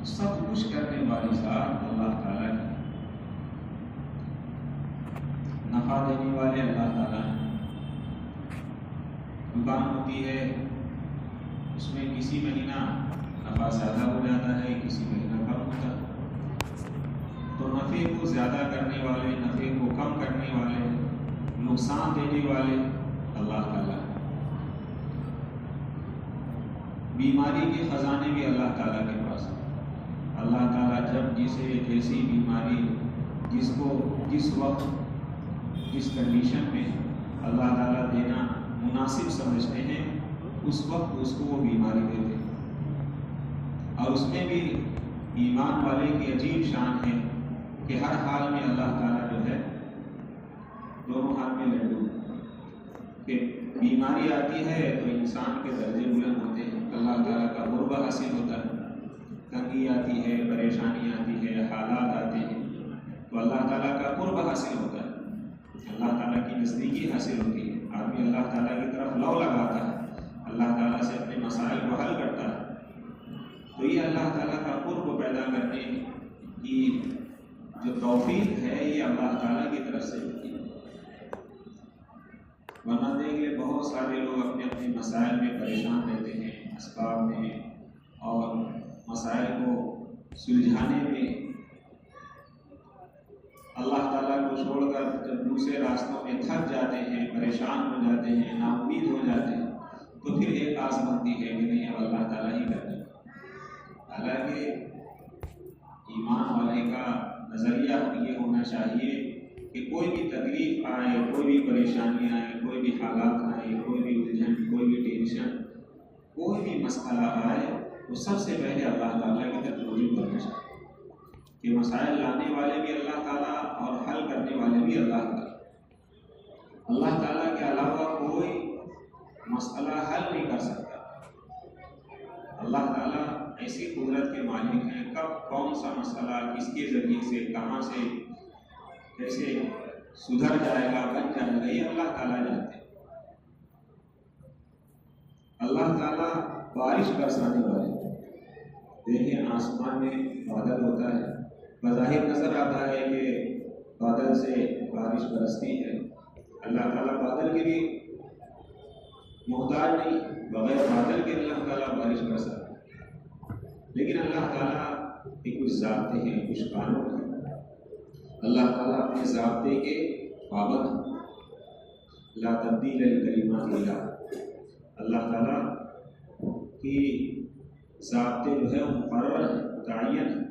سب کچھ کرنے والی ذات اللہ تعالیٰ کی، نفع دینے والے اللہ تعالیٰ ہیں۔ دکان ہوتی ہے، اس میں کسی مہینہ نفع زیادہ ہو جاتا ہے، کسی مہینہ کم ہوتا ہے، تو نفع کو زیادہ کرنے والے، نفع کو کم کرنے والے، نقصان دینے والے اللہ تعالیٰ ہیں۔ بیماری کے خزانے بھی اللہ تعالیٰ کے پاس ہیں۔ اللہ تعالیٰ جب جسے جیسی بیماری، جس کو جس وقت جس کنڈیشن میں اللہ تعالیٰ دینا مناسب سمجھتے ہیں، اس وقت اس کو وہ بیماری دیتے ہیں۔ اور اس میں بھی ایمان والے کی عجیب شان ہے کہ ہر حال میں اللہ تعالیٰ جو ہے دونوں ہاتھ میں لڈو، کہ بیماری آتی ہے تو انسان کے درجے بلند ہوتے ہیں، اللہ تعالیٰ کا قرب حاصل ہوتا ہے، تنگی آتی ہے، پریشانی آتی ہے، حالات آتے ہیں تو اللہ تعالیٰ کا قرب حاصل ہوتا ہے، اللہ تعالیٰ کی نزدیکی حاصل ہوتی ہے، آدمی اللہ تعالیٰ کی طرف لو لگاتا ہے، اللہ تعالیٰ سے اپنے مسائل کو حل کرتا ہے۔ تو یہ اللہ تعالیٰ کا قرب پیدا کرنے کی جو توفیق ہے یہ اللہ تعالیٰ کی طرف سے ہوتی ہے۔ ورنہ دیکھیے بہت سارے لوگ اپنے اپنے مسائل میں پریشان رہتے ہیں، اسباب میں اور مسائل کو سلجھانے میں اللہ تعالیٰ کو چھوڑ کر جب دوسرے راستوں میں تھک جاتے ہیں، پریشان ہو جاتے ہیں، نا امید ہو جاتے ہیں، تو پھر ایک آس بنتی ہے کہ نہیں اب اللہ تعالیٰ ہی کرے۔ حالانکہ ایمان والے کا نظریہ یہ ہونا چاہیے کہ کوئی بھی تکلیف آئے، کوئی بھی پریشانی آئے، کوئی بھی حالات آئے، کوئی بھی الجھن، کوئی بھی ٹینشن، کوئی بھی مسئلہ آئے تو سب سے پہلے اللہ تعالیٰ کی طرف رجوع کرنا چاہیے کہ مسائل لانے والے بھی اللہ تعالیٰ اور حل کرنے والے بھی اللہ تعالیٰ۔ اللہ تعالیٰ کے علاوہ کوئی مسئلہ حل نہیں کر سکتا۔ اللہ تعالیٰ ایسی قدرت کے مالک ہیں، کب کون سا مسئلہ کس کے ذریعے سے کہاں سے کیسے سدھر جائے گا، بن جائے گا، یہ اللہ تعالیٰ جانتے ہیں۔ اللہ تعالیٰ بارش برسانے والے، دیکھیں آسمان میں بادل ہوتا ہے، بظاہر نظر آتا ہے کہ بادل سے بارش برستی ہے، اللہ تعالیٰ بادل کے بھی محتاج نہیں، بغیر بادل کے اللہ تعالیٰ بارش برساتا ہے۔ لیکن اللہ تعالیٰ کے کچھ ضابطے ہیں، کچھ قانون ہیں، اللہ تعالیٰ اپنے ضابطے کے پابند ہیں۔ لا تبدیل لکلمات اللہ، اللہ تعالیٰ کی ضابطے جو ہے وہ مقرر ہیں، متعین ہیں۔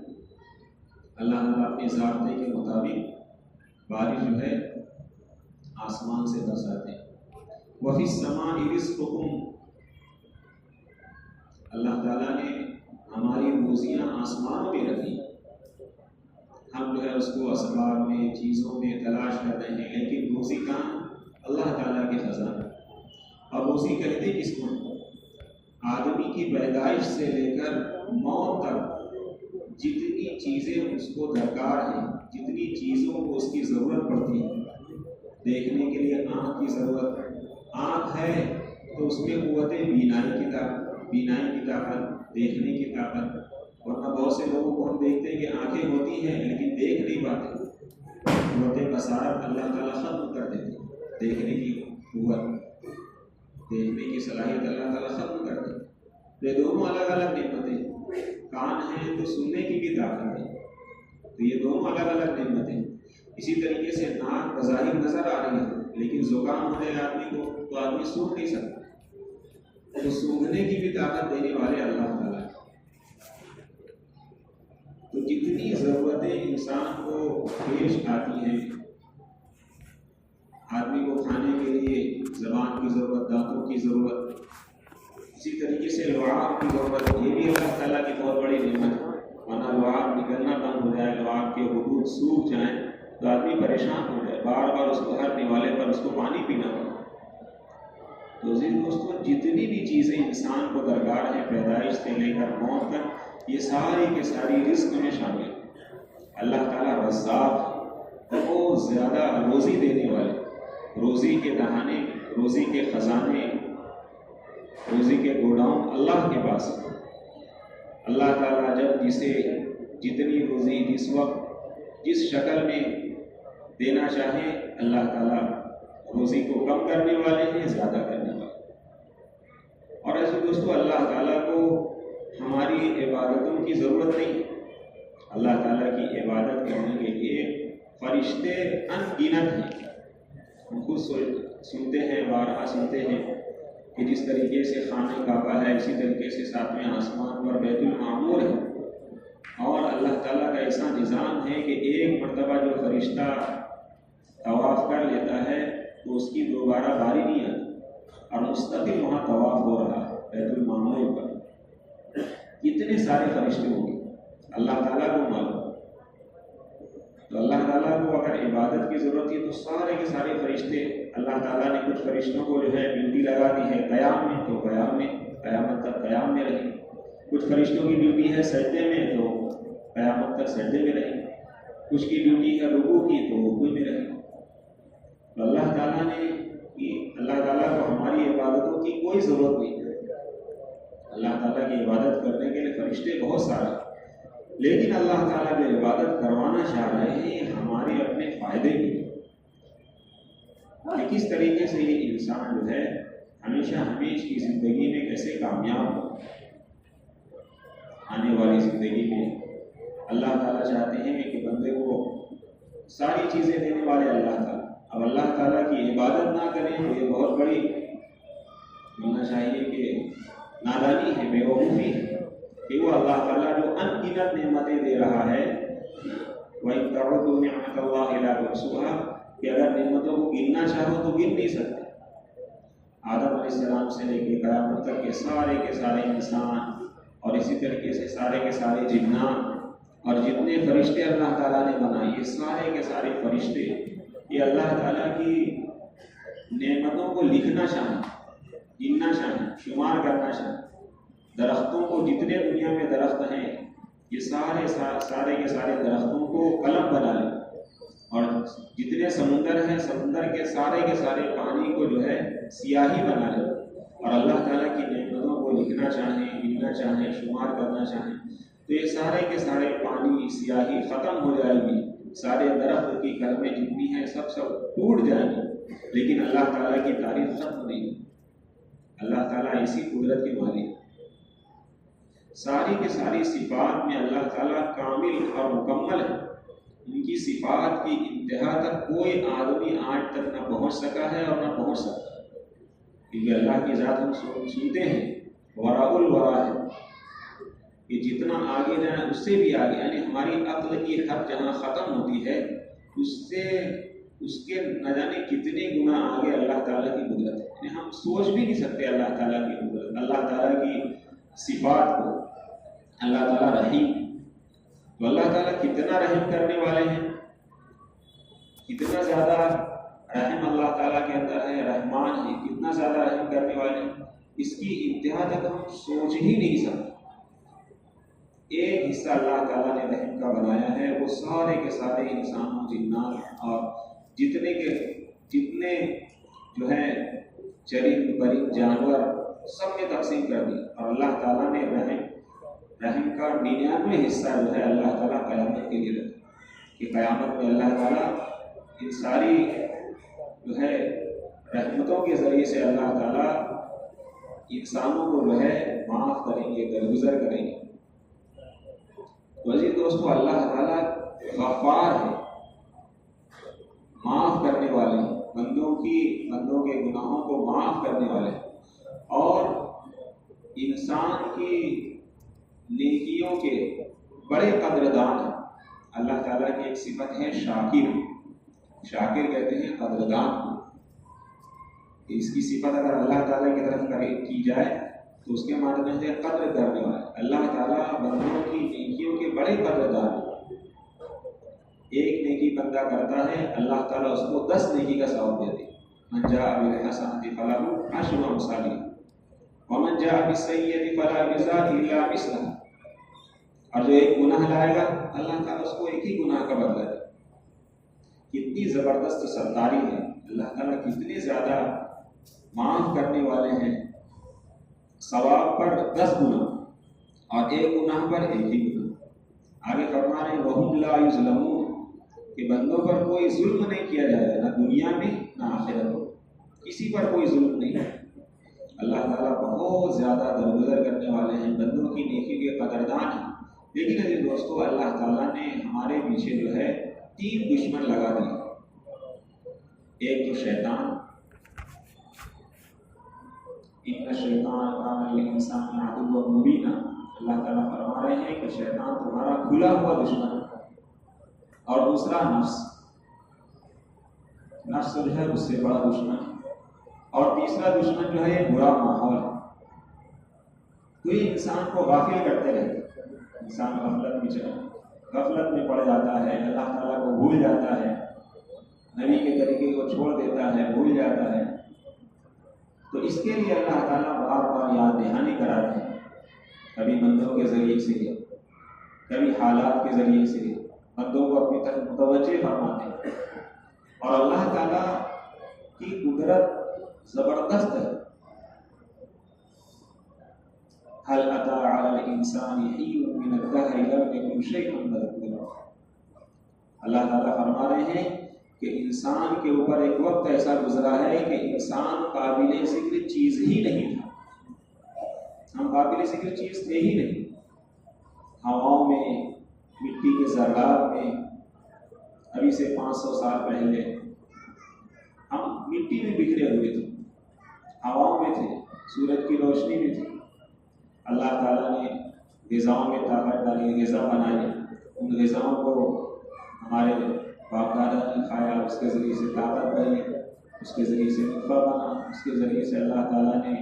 اللہ تعالیٰ اپنے ضابطے کے مطابق بارش جو ہے آسمان سے برساتے ہیں۔ وَفِي السَّمَاءِ رِزْقُكُمْ، اللہ تعالیٰ نے ہماری روزیاں آسمانوں میں رکھی، ہم جو ہے اس کو اسباب میں، چیزوں میں تلاش کر رہے ہیں، لیکن روزی کہاں؟ اللہ تعالیٰ کے خزانہ۔ اب روزی کہتے کس کو؟ آدمی کی پیدائش سے لے کر موت تک جتنی چیزیں اس کو درکار ہیں، جتنی چیزوں کو اس کی ضرورت پڑتی ہے، دیکھنے کے لیے آنکھ کی ضرورت، آنکھ ہے تو اس میں قوت بینائی کی طاقت، دیکھنے کی طاقت، ورنہ بہت سے لوگوں کو ہم دیکھتے ہیں کہ آنکھیں ہوتی ہیں لیکن دیکھ نہیں پاتے، قوت بصارت اللہ تعالیٰ ختم کر دیتے، دیکھنے کی قوت، دیکھنے کی صلاحیت اللہ تعالیٰ ختم کر دیتے۔ یہ دونوں الگ الگ نعمتیں، کان ہیں تو سننے کی بھی طاقت ہے، تو یہ دونوں الگ الگ نعمتیں۔ اسی طریقے سے ناک بظاہر نظر آ رہی ہے لیکن زکام ہو جائے آدمی کو تو آدمی سونگھ نہیں سکتا، تو سونگھنے کی بھی طاقت دینے والے اللہ تعالیٰ۔ تو جتنی ضرورتیں انسان کو پیش آتی ہیں، آدمی کو کھانے کے لیے زبان کی ضرورت، دانتوں کی ضرورت، اسی طریقے سے لعاب کی ضرورت، یہ بھی اللہ تعالیٰ کی بہت بڑی نعمت ہے، ورنہ لعاب نکلنا بند ہو جائے، لعاب کے حدود سوکھ جائیں تو آدمی پریشان ہو جائے، بار بار اس کو ہر نوالے پر اس کو پانی پینا پڑے۔ تو دوستوں جتنی بھی چیزیں انسان کو درکار ہیں پیدائش سے لے کر موت تک، یہ ساری کے ساری رزق میں شامل ہیں۔ اللہ تعالیٰ رزاق، بہت زیادہ روزی دینے والے، روزی کے دہانے، روزی کے خزانے، روزی کے گوڈاؤن اللہ کے پاس ہیں۔ اللہ تعالیٰ جب جسے جتنی روزی جس وقت جس شکل میں دینا چاہے، اللہ تعالیٰ روزی کو کم کرنے والے ہیں، زیادہ کرنے والے ہیں۔ اور ایسے دوستو، اللہ تعالیٰ کو ہماری عبادتوں کی ضرورت نہیں۔ اللہ تعالیٰ کی عبادت کرنے کے لیے فرشتے ان گنت ہیں۔ ہم خود سنتے ہیں، بارہا سنتے ہیں کہ جس طریقے سے خانہ کعبہ ہے، اسی طریقے سے ساتویں آسمان پر بیت المعمور ہے، اور اللہ تعالیٰ کا ایسا نظام ہے کہ ایک مرتبہ جو فرشتہ طواف کر لیتا ہے تو اس کی دوبارہ باری نہیں آتی، اور مستقل وہاں طواف ہو رہا ہے بیت المعمور پر۔ کتنے سارے فرشتے ہوں گے اللہ تعالیٰ کو معلوم۔ تو اللہ تعالیٰ کو اگر عبادت کی ضرورت ہے تو سارے کے سارے فرشتے، اللہ تعالیٰ نے کچھ فرشتوں کو جو ہے ڈیوٹی لگا دی ہے قیام میں، تو قیام میں قیامت تک قیام میں رہیں۔ کچھ فرشتوں کی ڈیوٹی ہے سجدے میں، تو قیامت تک سجدے میں رہیں۔ کچھ کی ڈیوٹی ہے رکوع کی، تو رکوع میں رہیں۔ تو اللہ تعالیٰ نے اللہ تعالیٰ کو ہماری عبادتوں کی کوئی ضرورت نہیں ہے۔ اللہ تعالیٰ کی عبادت کرنے کے لیے فرشتے بہت سارے، لیکن اللہ تعالیٰ جو عبادت کروانا چاہ رہے ہیں ہمارے اپنے فائدے کے لیے، کہ کس طریقے سے یہ انسان جو ہے ہمیشہ ہمیش کی زندگی میں کیسے کامیاب ہو۔ آنے والی زندگی میں اللہ تعالیٰ چاہتے ہیں کہ بندے کو ساری چیزیں دینے والے اللہ تعالیٰ، اب اللہ تعالیٰ کی عبادت نہ کریں تو یہ بہت بڑی ماننا چاہیے کہ نادانی ہے، بے وقوفی ہے، کہ وہ اللہ تعالیٰ جو ان گنت نعمتیں دے رہا ہے، وَإِن تَعُدُّوا نِعْمَتَ اللَّهِ لَا تُحْصُوهَا، کہ اگر نعمتوں کو گننا چاہو تو گن نہیں سکتے۔ آدم علیہ السلام سے لے کے قیامت تک کے سارے انسان، اور اسی طریقے سے سارے کے سارے جنات، اور جتنے فرشتے اللہ تعالیٰ نے بنائے، یہ سارے کے سارے فرشتے یہ اللہ تعالیٰ کی نعمتوں کو لکھنا چاہیں، گننا چاہیں، شمار کرنا چاہیں۔ درختوں کو، جتنے دنیا میں درخت ہیں، یہ سارے کے سارے درختوں کو قلم بنا لیں، اور جتنے سمندر ہیں، سمندر کے سارے پانی کو جو ہے سیاہی بنا لیں، اور اللہ تعالیٰ کی نعمتوں کو لکھنا چاہیں، گننا چاہیں، شمار کرنا چاہیں، تو یہ سارے کے سارے پانی سیاہی ختم ہو جائے گی، سارے درخت کی کلمیں جتنی ہیں سب ٹوٹ جائیں گی، لیکن اللہ تعالیٰ کی تعریف ختم نہیں ہے۔ اللہ تعالیٰ اسی قدرت کے مالک، ساری کے ساری صفات میں اللہ تعالیٰ کامل اور مکمل ہے۔ ان کی صفات کی انتہا تک کوئی آدمی آج تک نہ پہنچ سکا ہے اور نہ پہنچ سکتا ہے، کیونکہ اللہ کی ذات ہم سنتے ہیں وراء الورا ہے، کہ جتنا آگے جائیں اس سے بھی آگے، یعنی ہماری عقل کی حد جہاں ختم ہوتی ہے اس کے نہ جانے کتنے گنا آگے اللہ تعالیٰ کی قدرت ہے، یعنی ہم سوچ بھی نہیں سکتے اللہ تعالیٰ کی قدرت، اللہ تعالیٰ کی صفات کو۔ اللہ تعالیٰ رحیم، تو اللہ تعالیٰ کتنا رحم کرنے والے ہیں، کتنا زیادہ رحم اللہ تعالیٰ کے اندر ہے، رحمان ہے، کتنا زیادہ رحم کرنے والے ہیں، اس کی انتہا تک ہم سوچ ہی نہیں سکتے۔ ایک حصہ اللہ تعالیٰ نے رحم کا بنایا ہے، وہ سارے کے سارے انسانوں، جنات اور جتنے جو ہے چرند پرند جانور سب میں تقسیم کر دی، اور اللہ تعالیٰ نے رحم کا 99 حصہ جو ہے اللہ تعالیٰ قیامت کے لیے رکھا، کہ قیامت میں اللہ تعالیٰ ان ساری جو ہے رحمتوں کے ذریعے سے اللہ تعالیٰ انسانوں کو جو ہے معاف کریں گے، درگزر کریں گے۔ عزیز دوستو، اللہ تعالیٰ غفار ہے، معاف کرنے والے ہیں، بندوں کے گناہوں کو معاف کرنے والے ہیں، اور انسان کی نیکیوں کے بڑے قدردان ہیں۔ اللہ تعالیٰ کی ایک صفت ہے شاکر کہتے ہیں قدردان کو، اس کی صفت اگر اللہ تعالیٰ کی طرف کی جائے تو اس کے معنی ہے قدر کرنے والے۔ اللہ تعالیٰ بندوں کی نیکیوں کے بڑے قدردان ہیں۔ ایک نیکی بندہ کرتا ہے، اللہ تعالیٰ اس کو 10 نیکی کا ثواب دیتے ہیں۔ من جاء بالحسنۃ فلہ عشر امثالها ومن جاء بالسیئۃ فلا یجزی الا مثلها، اور جو ایک گناہ لائے گا اللہ تعالیٰ اس کو ایک ہی گناہ کا بدلہ دے۔ کتنی زبردست ستاری ہے، اللہ تعالیٰ کتنے زیادہ معاف کرنے والے ہیں، ثواب پر 10 گنا، اور ایک گناہ پر ایک ہی گناہ۔ آگے فرما رہے ہیں وَهُمْ لَا يُظْلَمُونَ کہ بندوں پر کوئی ظلم نہیں کیا جائے گا، نہ دنیا میں نہ آخرت میں، کسی پر کوئی ظلم نہیں ہے۔ اللہ تعالیٰ بہت زیادہ درگزر کرنے والے ہیں، بندوں کی نیکی کے قدردان ہیں۔ لیکن عزیز دوستو، اللہ تعالیٰ نے ہمارے پیچھے جو ہے 3 دشمن لگا دیے۔ ایک تو شیطان، ان الشیطان کان للانسان عدوا مبینا، اللہ تعالیٰ فرما رہے ہیں کہ شیطان تمہارا کھلا ہوا دشمن ہے۔ اور دوسرا نفس، نفس جو ہے اس سے بڑا دشمن ہے۔ اور تیسرا دشمن جو ہے برا ماحول ہے۔ تو یہ انسان کو غافل کرتے رہتے، انسان غفلت میں پڑ جاتا ہے، اللہ تعالیٰ کو بھول جاتا ہے، نبی کے طریقے کو چھوڑ دیتا ہے، بھول جاتا ہے۔ تو اس کے لیے اللہ تعالیٰ بار بار یاد دہانی کراتے ہیں، کبھی بندوں کے ذریعے سے، کبھی حالات کے ذریعے سے بندوں کو اپنی طرف متوجہ فرماتے ہیں۔ اور اللہ تعالیٰ کی قدرت زبردست ہے۔ هل أتى على الإنسان حين من الدهر لم يكن شيئا مذكورا، اللہ تعالیٰ فرما رہے ہیں کہ انسان کے اوپر ایک وقت ایسا گزرا ہے کہ انسان قابل ذکر چیز ہی نہیں تھا، ہم قابل ذکر چیز تھے ہی نہیں۔ ہواؤں میں، مٹی کے ذرات میں، ابھی سے 500 سال پہلے ہم مٹی میں بکھرے ہوئے تھے، ہواؤں میں تھے، سورج کی روشنی میں تھے۔ اللہ تعالیٰ نے غذاؤں میں طاقت ڈالی، غذا بنائی، ان غذاؤں کو ہمارے باپ دادا نے کھایا، اس کے ذریعے سے طاقت بنی، اس کے ذریعے سے نطفہ بنا، اس کے ذریعے سے اللہ تعالیٰ نے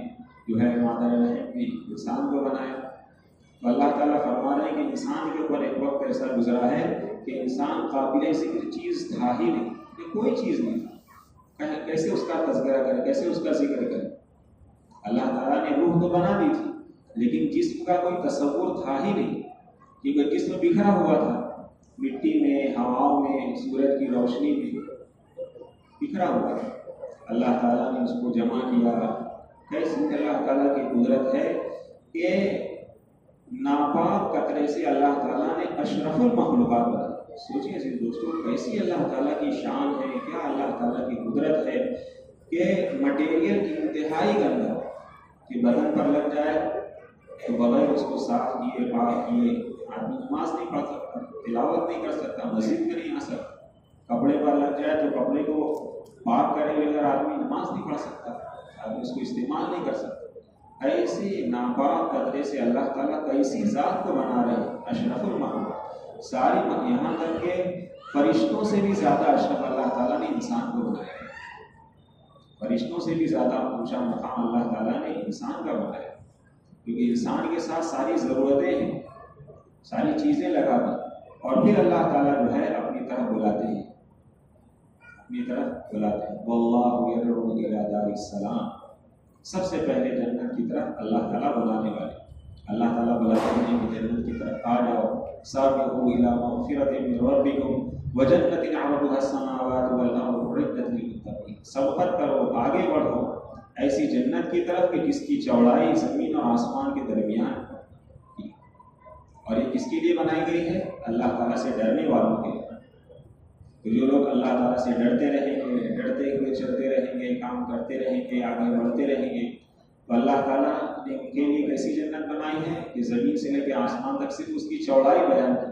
جو ہے مادر رحم بھی انسان کو بنایا۔ تو اللہ تعالیٰ فرما رہے ہیں کہ انسان کے اوپر ایک وقت ایسا گزرا ہے کہ انسان قابل ذکر چیز تھا ہی نہیں، کہ کوئی چیز نہیں تھا، کیسے اس کا تذکرہ کرے، کیسے اس کا ذکر کرے۔ اللہ تعالیٰ نے روح تو بنا دی تھی، لیکن جسم کا کوئی تصور تھا ہی نہیں، کیونکہ جسم بکھرا ہوا تھا، مٹی میں، ہواؤں میں، سورج کی روشنی میں بکھرا ہوا تھا۔ اللہ تعالیٰ نے اس کو جمع کیا۔ کیسے اللہ تعالیٰ کی قدرت ہے کہ ناپاک قطرے سے اللہ تعالیٰ نے اشرف المخلوقات بنایا۔ سوچیے عزیز دوستوں، کیسی اللہ تعالیٰ کی شان ہے، کیا اللہ تعالیٰ کی قدرت ہے کہ مٹیریل انتہائی گندا کہ بدن پر لگ جائے تو بغیر اس کو صاف کیے، پاک کیے آدمی نماز نہیں پڑھ سکتا، تلاوت نہیں کر سکتا، مسجد میں نہیں آ سکتا۔ کپڑے پر لگ جائے تو کپڑے کو پاک کرے بغیر آدمی نماز نہیں پڑھ سکتا، آدمی اس کو استعمال نہیں کر سکتا۔ ایسے ناپاک قطرے سے اللہ تعالیٰ کیسی ذات کو بنا رہے ہیں، اشرف المخلوق، ساری یہاں تک کہ فرشتوں سے بھی زیادہ اشرف اللہ تعالیٰ نے انسان کو بنایا، فرشتوں سے بھی زیادہ اونچا مقام اللہ تعالیٰ نے انسان کا بنایا، کیونکہ انسان کے ساتھ ساری ضرورتیں ہیں، ساری چیزیں لگا دی، اور پھر اللہ تعالیٰ جو ہے اپنی طرف بلاتے ہیں، اپنی طرف بلاتے ہیں۔ واللہ یدعو الی دار السلام، سب سے پہلے جنت کی طرف اللہ تعالیٰ بلانے والے، اللہ تعالیٰ بلاتے ہیں کہ جنت کی طرف آ جاؤ، سابقوا الی مغفرۃ من ربکم وجنۃ عرضها السماوات والارض اعدت للمتقین، سبقت کرو، آگے بڑھو ایسی جنت کی طرف کہ جس کی چوڑائی زمین اور آسمان کے درمیان ہے۔ اور یہ کس کے لیے بنائی گئی ہے؟ اللہ تعالیٰ سے ڈرنے والوں کے لیے۔ تو جو لوگ اللہ تعالیٰ سے ڈرتے رہیں گے، ڈرتے ہوئے چلتے رہیں گے، کام کرتے رہیں گے، آگے بڑھتے رہیں گے، تو اللہ تعالیٰ نے ان کے لیے کیسی جنت بنائی ہے کہ زمین سے لے کے آسمان تک صرف اس کی چوڑائی بیان کی۔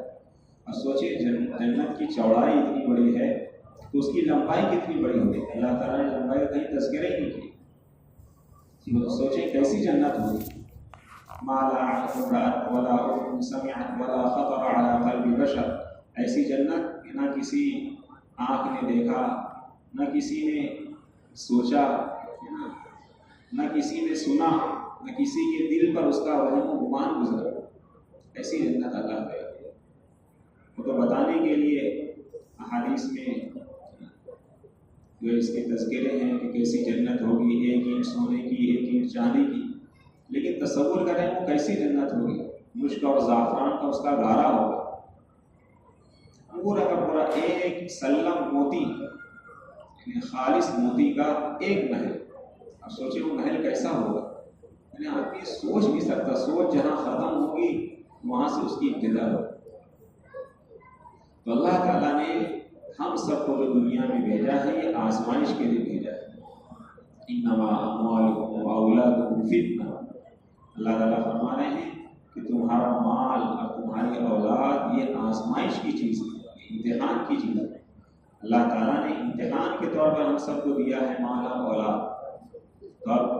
اور سوچیں جنت کی چوڑائی اتنی بڑی ہے تو اس کی لمبائی کتنی بڑی ہوگی؟ اللہ تعالیٰ نے لمبائی کا کہیں تذکرہ ہی نہیں کیا۔ سوچیں کیسی جنت ہوگی، ما لا عین رأت ولا اذن سمعت ولا خطر على قلب بشر، ایسی جنت نہ کسی آنکھ نے دیکھا، نہ کسی نے سوچا، نہ کسی نے سنا، نہ کسی کے دل پر اس کا وہم و گمان گزرا، ایسی جنت اللہ کا ہے۔ وہ تو بتانے کے لیے احادیث میں جو اس کے تذکرے ہیں کہ کیسی جنت ہوگی، 1 اینٹ سونے کی، 1 اینٹ چاندی کی، لیکن تصور کریں وہ کیسی جنت ہوگی، مشک اور زعفران کا اس کا گارا ہوگا، پورا کا پورا 1 سلم موتی، یعنی خالص موتی کا 1 محل۔ اب سوچیں وہ محل کیسا ہوگا، یعنی آدمی سوچ نہیں سکتا، سوچ جہاں ختم ہوگی وہاں سے اس کی ابتدا ہو۔ تو اللہ تعالیٰ نے ہم سب کو جو دنیا میں بھیجا ہے یہ آزمائش کے لیے بھیجا ہے۔ انما اموالکم واولادکم فتنہ، اللہ تعالیٰ فرما رہے ہیں کہ تمہارا مال اور تمہاری اولاد یہ آزمائش کی چیز ہے، امتحان کی چیز ہے۔ اللہ تعالیٰ نے امتحان کے طور پر ہم سب کو دیا ہے مال اور اولاد، تو اب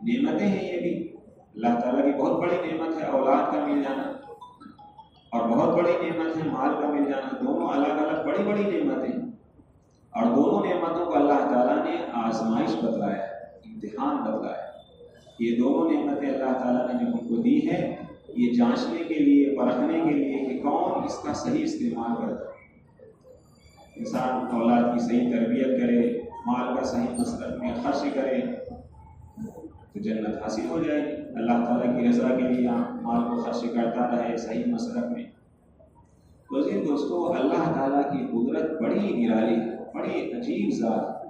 نعمتیں ہیں یہ بھی۔ اللہ تعالیٰ کی بہت بڑی نعمت ہے اولاد کا مل جانا، اور بہت بڑی نعمت ہے مال کا مل جانا، دونوں الگ الگ بڑی بڑی نعمتیں، اور دونوں نعمتوں کو اللہ تعالیٰ نے آزمائش بتلایا ہے، امتحان بتلایا ہے۔ یہ دونوں نعمتیں اللہ تعالیٰ نے جو ہم کو دی ہے یہ جانچنے کے لیے، پرکھنے کے لیے کہ کون اس کا صحیح استعمال کرتا ہے۔ انسان اولاد کی صحیح تربیت کرے، مال کا صحیح مصرف میں خرچ کرے تو جنت حاصل ہو جائے گی۔ اللہ تعالیٰ کی رضا کے لیے مال کو خرچ کرتا رہے صحیح مصرف میں۔ تو دوستو، اللہ تعالیٰ کی قدرت بڑی نرالی ہے، بڑی عجیب ذات،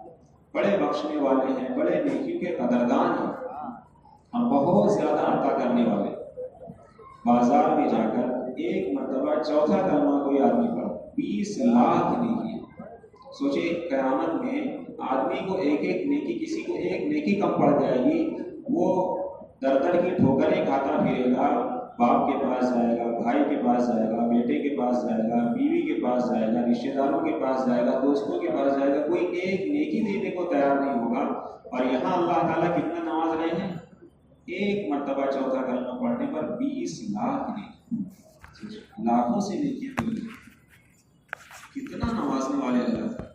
بڑے بخشنے والے ہیں، بڑے نیکیوں کے قدردان ہیں، اور بہت زیادہ عطا کرنے والے۔ بازار میں جا کر ایک مرتبہ چوتھا کلمہ کوئی آدمی پڑھ 20 لاکھ نیکی۔ سوچے قیامت میں آدمی کو ایک ایک نیکی، کسی کو ایک نیکی کم پڑ جائے گی، وہ در در کی ٹھوکریں کھاتا پھرے گا، باپ کے پاس جائے گا، بھائی کے پاس جائے گا، بیٹے کے پاس جائے گا، بیوی کے پاس جائے گا، رشتہ داروں کے پاس جائے گا، دوستوں کے پاس جائے گا، کوئی ایک نیکی دینے کو تیار نہیں ہوگا۔ اور یہاں اللہ تعالیٰ کتنا نواز رہے ہیں، ایک مرتبہ چوتھا کلمہ پڑھنے پر 20 لاکھ نیکی، لاکھوں سے نیکیاں ملی ہیں۔ کتنا نوازنے والے اللہ تعالیٰ۔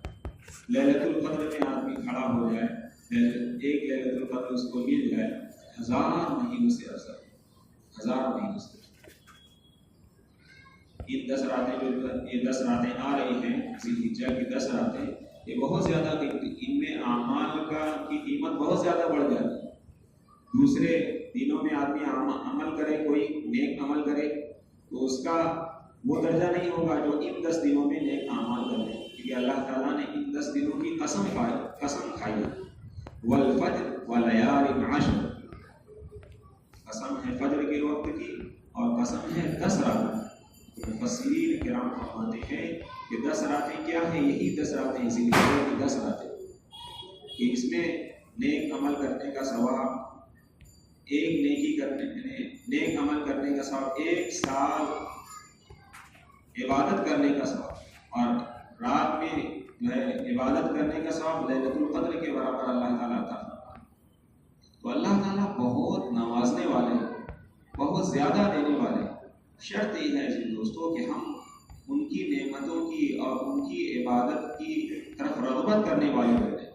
لیلۃ القدر میں آدمی کھڑا ہو جائے، ایک لیلۃ القدر اس کو مل جائے، 1000 مہینوں سے افضل، 1000 مہینوں سے۔ یہ 10 راتیں آ رہی ہیں، ذی الحجہ کی 10 راتیں، یہ بہت زیادہ قیمتی، ان میں اعمال کی قیمت بہت زیادہ بڑھ جاتی ہے۔ دوسرے دنوں میں آدمی عمل کرے، کوئی نیک عمل کرے تو اس کا وہ درجہ نہیں ہوگا جو ان 10 دنوں میں نیک اعمال کرنے، کیونکہ اللہ تعالیٰ نے ان 10 دنوں کی قسم کھائی ہے۔ والفجر ولیال عشر، قسم ہے فجر کے وقت کی اور قسم ہے 10 راتوں۔ مفسرین کرام فرماتے ہیں کہ 10 راتیں کیا ہیں، یہی 10 راتیں ذی الحجہ کی 10 راتیں، کہ اس میں نیک عمل کرنے کا ثواب، ایک نیکی کرنے، نیک عمل کرنے کا ثواب، 1 سال عبادت کرنے کا ثواب، اور رات میں جو ہے عبادت کرنے کا ثواب لیلۃ القدر کے برابر اللہ تعالیٰ عطا فرماتا ہے۔ تو اللہ تعالیٰ بہت نوازنے والے ہیں، بہت زیادہ دینے والے ہیں۔ شرط یہ ہے دوستوں کہ ہم ان کی نعمتوں کی اور ان کی عبادت کی طرف رغبت کرنے والے بنیں،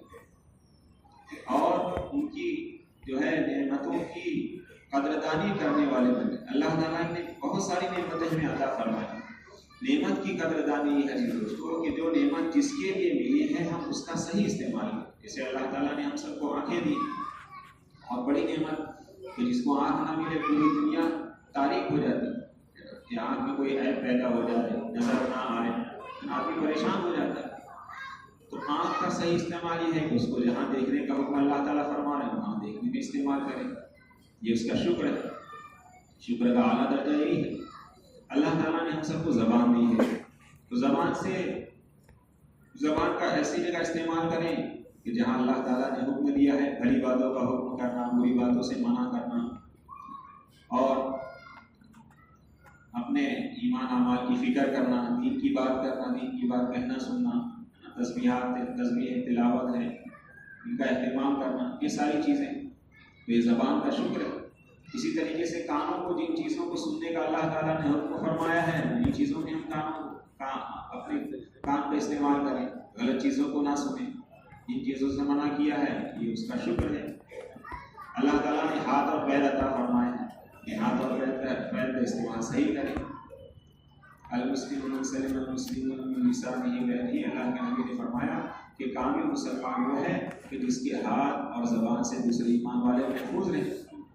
اور ان کی جو ہے نعمتوں کی قدردانی کرنے والے بنیں۔ اللہ تعالیٰ نے بہت ساری نعمتیں ہمیں عطا فرمائی۔ نعمت کی قدردانی یہ ہے دوستوں کہ جو نعمت جس کے لیے ملی ہے ہم اس کا صحیح استعمال کریں۔ جیسے اللہ تعالیٰ نے ہم سب کو آنکھیں دی، اور بڑی نعمت کہ جس کو آنکھ نہ ملے پوری دنیا تاریک ہو جاتی ہے، یا آنکھ میں کوئی عیب پیدا ہو جائے، نظر نہ آئے، آدمی پریشان ہو جاتا ہے۔ تو آنکھ کا صحیح استعمال یہ ہے کہ اس کو جہاں دیکھنے کا حکم اللہ تعالیٰ فرما رہے ہیں وہاں دیکھنے میں استعمال کریں، یہ اس کا شکر ہے۔ شکر کا اعلیٰ درجہ یہی ہے۔ اللہ تعالیٰ نے ہم سب کو زبان دی ہے، تو زبان کا ایسی جگہ استعمال کریں کہ جہاں اللہ تعالیٰ نے حکم دیا ہے، بھلی باتوں کا حکم کرنا، بری باتوں سے منع کرنا، اور اپنے ایمان اعمال کی فکر کرنا، دین کی بات کرنا، دین کی بات کہنا سننا، تسبیح تلاوت ہے ان کا اہتمام کرنا، یہ ساری چیزیں تو یہ زبان کا شکر ہے۔ اسی طریقے سے کانوں کو جن چیزوں کو سننے کا اللہ تعالیٰ نے حکم فرمایا ہے ان چیزوں میں ہم اپنے کان کا استعمال کریں، غلط چیزوں کو نہ سنیں، جن چیزوں سے منع کیا ہے یہ اس کا شکر ہے۔ اللہ تعالیٰ نے ہاتھ اور پیر عطا فرمائے ہیں کہ ہاتھ اور پیر کا استعمال صحیح کریں۔ المسلم من سلم المسلمون من لسانه ویدیہ، اللہ کے نبی نے فرمایا کہ کامل مسلمان وہ ہے کہ جس کے ہاتھ اور زبان سے دوسرے ایمان والے محفوظ رہیں،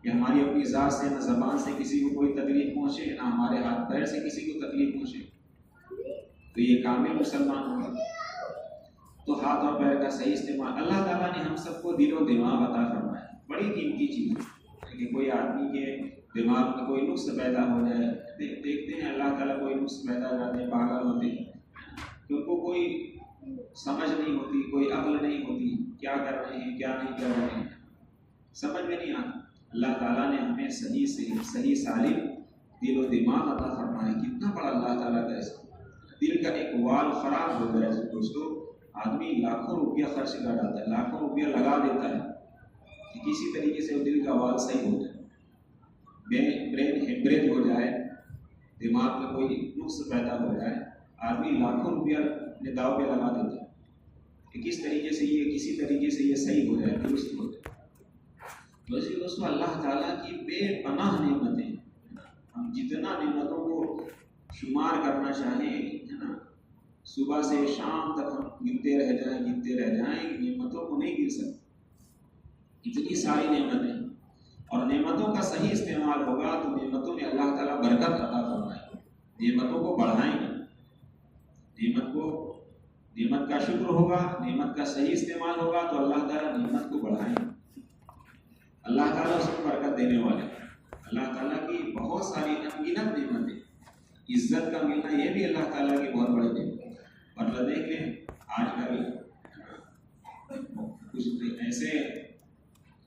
کہ ہماری اپنی ذات سے نہ زبان سے کسی کو کوئی تکلیف پہنچے، نہ ہمارے ہاتھ پیر سے کسی کو تکلیف پہنچے، تو یہ کامل مسلمان ہوگا۔ تو ہاتھ اور پیر کا صحیح استعمال۔ اللہ تعالیٰ نے ہم سب کو دل و دماغ عطا فرمایا، بڑی قیمتی چیز ہے۔ کہ کوئی آدمی کے دماغ میں کوئی نقص پیدا ہو جائے، دیکھتے ہیں اللہ تعالیٰ کوئی نقص پیدا ہو جاتے ہیں، پاگل ہوتے ہیں کہ ان کو کوئی سمجھ نہیں ہوتی، کوئی عقل نہیں ہوتی، کیا کر رہے ہیں کیا نہیں کر رہے ہیں، سمجھ میں نہیں آتا۔ اللہ تعالیٰ نے ہمیں صحیح سالم دل و دماغ عطا فرمایا، کتنا بڑا اللہ تعالیٰ کا ایسا۔ دل کا ایک وال خراب ہو جائے دوستو، آدمی لاکھوں روپیہ خرچ کر ڈالتا ہے، لاکھوں روپیہ لگا دیتا ہے کہ کسی طریقے سے دل کا وال صحیح ہو جائے، برین ہیمریج ہو جائے، دماغ میں کوئی نقص پیدا ہو جائے، آدمی لاکھوں روپیہ اپنے داؤ پہ لگا دیتا ہے کہ کس طریقے سے یہ کسی طریقے سے یہ صحیح ہو جائے، درست ہو جائے۔ ویسے دوستو اللہ تعالیٰ کی بے پناہ نعمتیں، ہم جتنا نعمتوں کو شمار کرنا چاہیں ہے نا، صبح سے شام تک ہم گنتے رہ جائیں نعمتوں کو نہیں گر سکتے، اتنی ساری نعمتیں، اور نعمتوں کا صحیح استعمال ہوگا تو نعمتوں میں اللہ تعالیٰ برکت عطا فرمائے گا، نعمتوں کو بڑھائیں گے، نعمت کا شکر ہوگا، نعمت کا صحیح استعمال ہوگا تو اللہ تعالیٰ نعمت کو بڑھائیں گے، اللہ تعالیٰ اس کو برکت دینے والے۔ اللہ تعالیٰ کی بہت ساری انگنت نعمتیں، عزت کا ملنا یہ بھی اللہ تعالیٰ کی بہت بڑی نعمت ہے۔ اور دیکھ لیں آج کل کچھ ایسے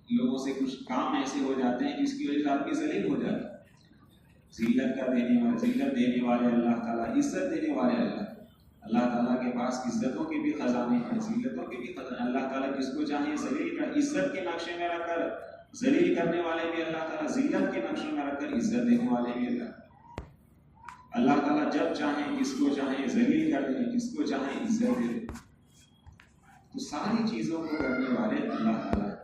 لوگوں سے کچھ کام ایسے ہو جاتے ہیں جس کی وجہ سے آدمی ذلیل ہو جاتا ہے۔ ذلت دینے والے اللہ تعالیٰ، عزت دینے والے اللہ تعالیٰ کے پاس عزتوں کے بھی خزانے ہیں، ذلتوں کے بھی خزانے۔ اللہ تعالیٰ جس کو چاہے ذلیل کر، عزت کے نقشے میں رکھ کر ذلیل کرنے والے بھی اللہ تعالیٰ، ذلت کے نقشے میں رکھ کر عزت دینے والے بھی اللہ تعالیٰ جب چاہیں جس کو چاہیں ذلیل کر دیں، جس کو چاہیں عزت دے دیں۔ تو ساری چیزوں کو کرنے والے اللہ تعالیٰ ہے،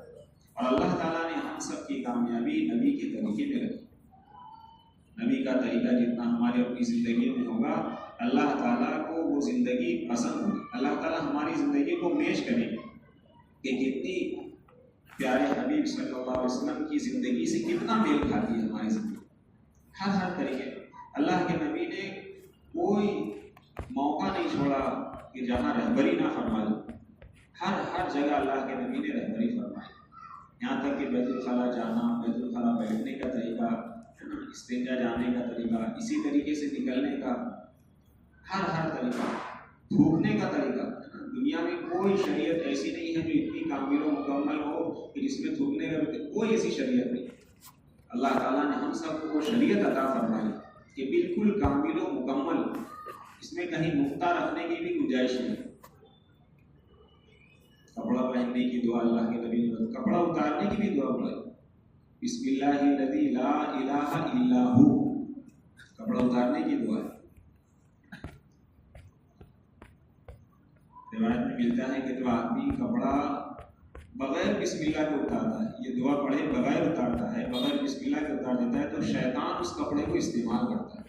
اور اللہ تعالیٰ نے ہم سب کی کامیابی نبی کے طریقے میں رکھی۔ نبی کا طریقہ جتنا ہماری اپنی زندگی میں ہوگا، اللہ تعالیٰ کو وہ زندگی پسند ہوگی، اللہ تعالیٰ ہماری زندگی کو میچ کرے گا کہ کتنی پیارے حبیب صلی اللہ علیہ وسلم کی زندگی سے کتنا میل کھاتی ہے ہماری زندگی۔ ہر طریقے اللہ کے نبی نے کوئی موقع نہیں چھوڑا کہ جہاں رہبری نہ فرما دے، ہر جگہ اللہ کے نبی نے رہبری فرمائی، یہاں تک کہ بیت الخلاء جانا، بیت الخلاء بیٹھنے کا طریقہ، استنجا جانے کا طریقہ، اسی طریقے سے نکلنے کا ہر طریقہ، تھوکنے کا طریقہ۔ دنیا میں کوئی شریعت ایسی نہیں ہے جو اتنی کامل و مکمل ہو کہ جس میں تھوکنے کا کوئی ایسی شریعت نہیں۔ اللہ تعالیٰ نے ہم سب کو وہ شریعت عطا فرمائی کہ بالکل کامل و مکمل، اس میں کہیں نقطہ رکھنے کی بھی گنجائش نہیں۔ کپڑا پہننے کی دعا اللہ کے نبی نے، کپڑا اتارنے کی بھی دعا بتائی، بسم اللہ الذی لا الہ الا ہو، کپڑا اتارنے کی دعا ہے۔ روایت میں ملتا ہے کہ جو آدمی کپڑا بغیر بسم اللہ کے اتارتا ہے، یہ دعا پڑھے بغیر اتارتا ہے، بغیر بسم اللہ کے اتار دیتا ہے، تو شیطان اس کپڑے کو استعمال کرتا ہے،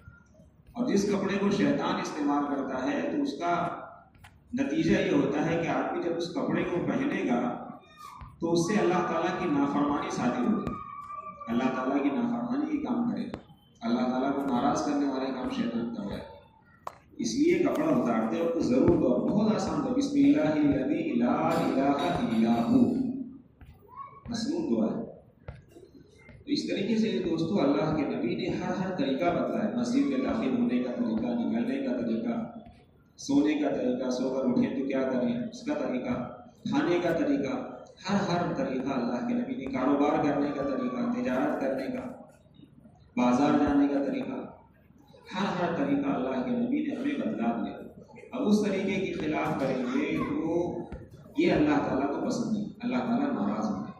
اور جس کپڑے کو شیطان استعمال کرتا ہے تو اس کا نتیجہ یہ ہوتا ہے کہ آدمی جب اس کپڑے کو پہنے گا تو اس سے اللہ تعالیٰ کی نافرمانی صادر ہوگی، اللہ تعالیٰ کی نافرمانی کی کام کرے گا، اللہ تعالیٰ کو ناراض کرنے والے کام شیطان کر رہا ہے۔ اس لیے کپڑا اتارتے وقت ضرور دعا، بہت آسان تھا، بسم اللہ الذی لا الہ الا ہو، مسنون دعا ہے۔ تو اس طریقے سے دوستو اللہ کے نبی نے ہر طریقہ بتایا، مسجد میں داخل ہونے کا طریقہ، نکلنے کا طریقہ، سونے کا طریقہ، سو کر اٹھیں تو کیا کریں اس کا طریقہ، کھانے کا طریقہ، ہر طریقہ اللہ کے نبی نے، کاروبار کرنے کا طریقہ، تجارت کرنے کا، بازار جانے کا طریقہ، ہر طریقہ اللہ کے نبی نے ہمیں بتلا دیا۔ اب اس طریقے کی خلاف کریں گے تو یہ اللہ تعالیٰ کو پسند نہیں، اللہ تعالیٰ ناراض ہوتے،